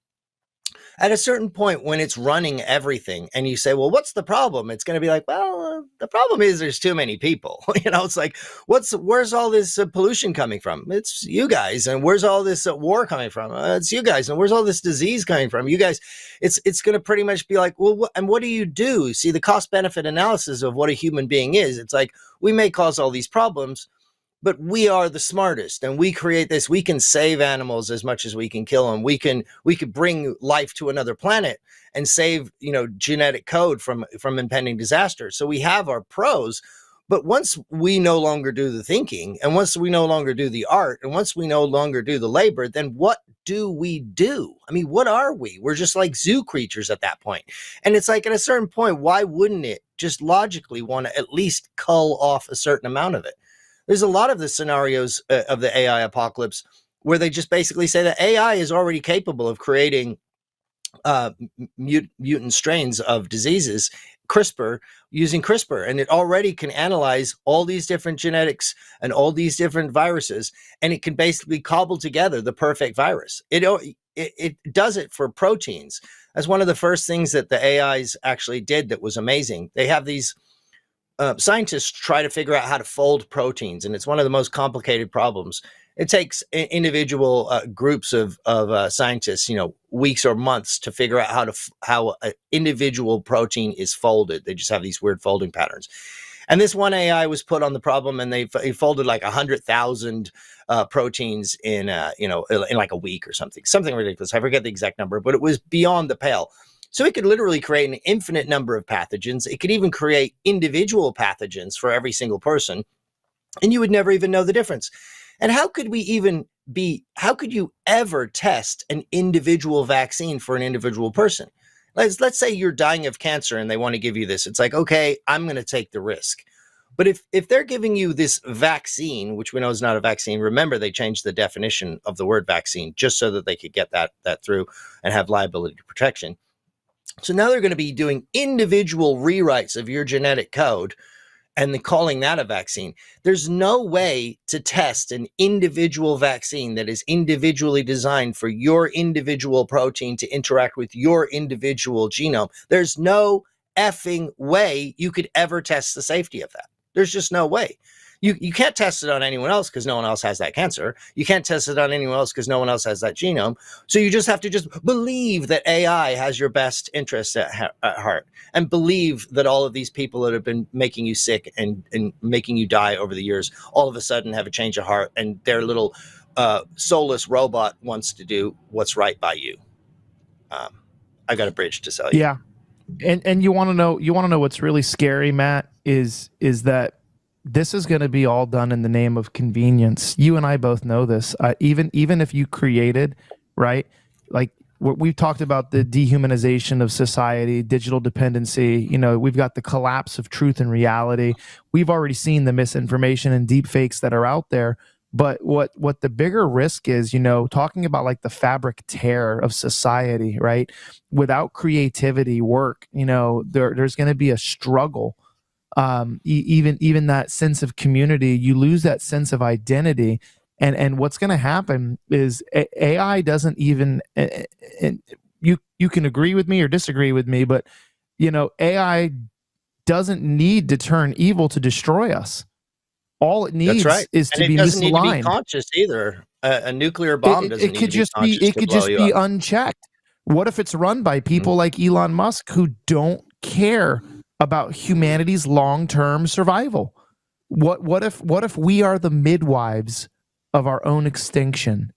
At a certain point when it's running everything and you say, well, what's the problem? It's going to be like, well, the problem is there's too many people. It's like, where's all this pollution coming from? It's you guys. And where's all this war coming from? It's you guys. And where's all this disease coming from? You guys. It's going to pretty much be like, well, and what do you do? See, the cost benefit analysis of what a human being is. It's like, we may cause all these problems, but we are the smartest, and we create this. We can save animals as much as we can kill them. We could bring life to another planet and save, genetic code from impending disaster. So we have our pros, But once we no longer do the thinking, and once we no longer do the art, and once we no longer do the labor, then what do we do? I mean, what are we? We're just like zoo creatures at that point. And it's like, at a certain point, why wouldn't it just logically want to at least cull off a certain amount of it? There's a lot of the scenarios of the AI apocalypse where they just basically say that AI is already capable of creating mutant strains of diseases, using CRISPR, and it already can analyze all these different genetics and all these different viruses, and it can basically cobble together the perfect virus. It does it for proteins. That's one of the first things that the AIs actually did that was amazing. They have these scientists try to figure out how to fold proteins, and it's one of the most complicated problems. It takes individual groups of scientists, weeks or months to figure out how an individual protein is folded. They just have these weird folding patterns. And this one AI was put on the problem, and they folded like 100,000 proteins in like a week or something ridiculous. I forget the exact number, but it was beyond the pale. So it could literally create an infinite number of pathogens. It could even create individual pathogens for every single person, and you would never even know the difference. And how could you ever test an individual vaccine for an individual person? Let's say you're dying of cancer and they want to give you this. It's like, okay, I'm going to take the risk. But if they're giving you this vaccine, which we know is not a vaccine, remember they changed the definition of the word vaccine just so that they could get that through and have liability protection. So now they're going to be doing individual rewrites of your genetic code and then calling that a vaccine. There's no way to test an individual vaccine that is individually designed for your individual protein to interact with your individual genome. There's no effing way you could ever test the safety of that. There's just no way. You can't test it on anyone else because no one else has that cancer. You can't test it on anyone else because no one else has that genome. So you just have to just believe that AI has your best interests at heart, and believe that all of these people that have been making you sick and making you die over the years all of a sudden have a change of heart, and their little soulless robot wants to do what's right by you. I got a bridge to sell you. Yeah. And you want to know what's really scary, Matt, is that this is going to be all done in the name of convenience. You and I both know this. Even if you created, right? Like we've talked about the dehumanization of society, digital dependency. We've got the collapse of truth and reality. We've already seen the misinformation and deep fakes that are out there. But what the bigger risk is, talking about like the fabric tear of society, right? Without creativity, work, there's going to be a struggle. Even that sense of community, you lose that sense of identity, and what's going to happen is AI doesn't even. And you can agree with me or disagree with me, but AI doesn't need to turn evil to destroy us. All it needs is to be misaligned. It doesn't need to be conscious either. A nuclear bomb doesn't need to be conscious. It could just be unchecked. What if it's run by people like Elon Musk who don't care about humanity's long-term survival? What if we are the midwives of our own extinction,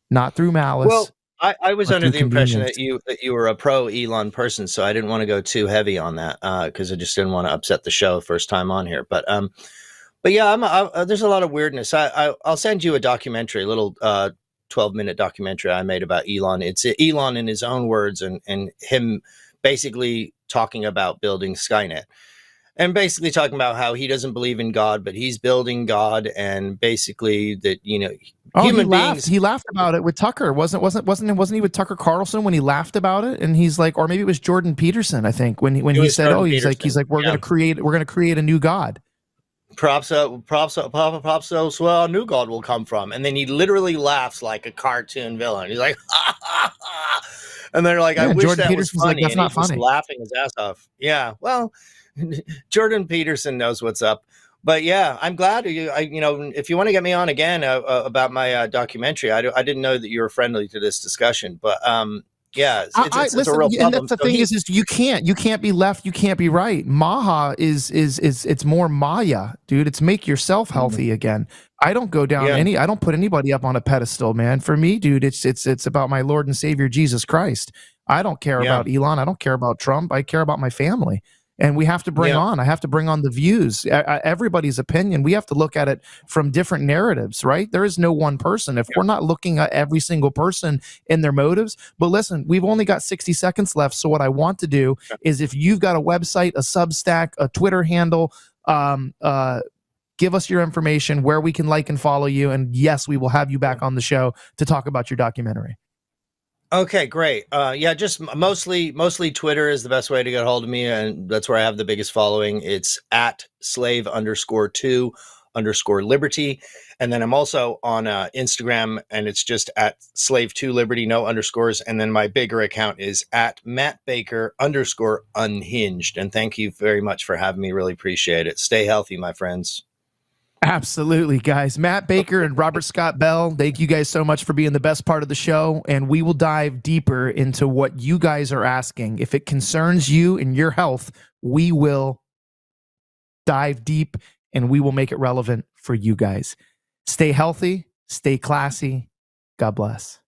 not through malice? Well, I was under the impression that you were a pro Elon person, so I didn't want to go too heavy on that because I just didn't want to upset the show first time on here. But yeah, there's a lot of weirdness. I'll send you a documentary, a little 12-minute documentary I made about Elon. It's Elon in his own words, and him basically talking about building Skynet, and basically talking about how he doesn't believe in God, but he's building God, and basically that human beings. He laughed about it with Tucker. Wasn't he with Tucker Carlson when he laughed about it? And he's like, or maybe it was Jordan Peterson. I think when he said, Jordan he's like, we're gonna create a new God. Props up, well, a new God will come from. And then he literally laughs like a cartoon villain. He's like, ha, ha, ha. And they're like, I wish Jordan that Peterson's was funny. Like, that's not and he's funny. Just laughing his ass off. Yeah, well, Jordan Peterson knows what's up. But yeah, I'm glad if you want to get me on again about my documentary, I didn't know that you were friendly to this discussion, but yeah, it's a real problem. And that's the thing is you can't be left, you can't be right. Maha is it's more Maya, dude. It's make yourself healthy again. I don't go down I don't put anybody up on a pedestal, man. For me, dude, it's about my Lord and Savior Jesus Christ. I don't care about Elon. I don't care about Trump. I care about my family. And we have to bring I have to bring on the views, everybody's opinion. We have to look at it from different narratives, right? There is no one person. If we're not looking at every single person and their motives, but listen, we've only got 60 seconds left. So what I want to do is, if you've got a website, a Substack, a Twitter handle, give us your information, where we can like and follow you. And yes, we will have you back on the show to talk about your documentary. Okay, great. Just mostly Twitter is the best way to get a hold of me, and that's where I have the biggest following. It's at slave_2_liberty. And then I'm also on Instagram, and it's just at slave2liberty, no underscores. And then my bigger account is at mattbaker_unhinged. And thank you very much for having me. Really appreciate it. Stay healthy, my friends. Absolutely, guys. Matt Baker and Robert Scott Bell, thank you guys so much for being the best part of the show. And we will dive deeper into what you guys are asking. If it concerns you and your health, we will dive deep and we will make it relevant for you guys. Stay healthy, stay classy. God bless.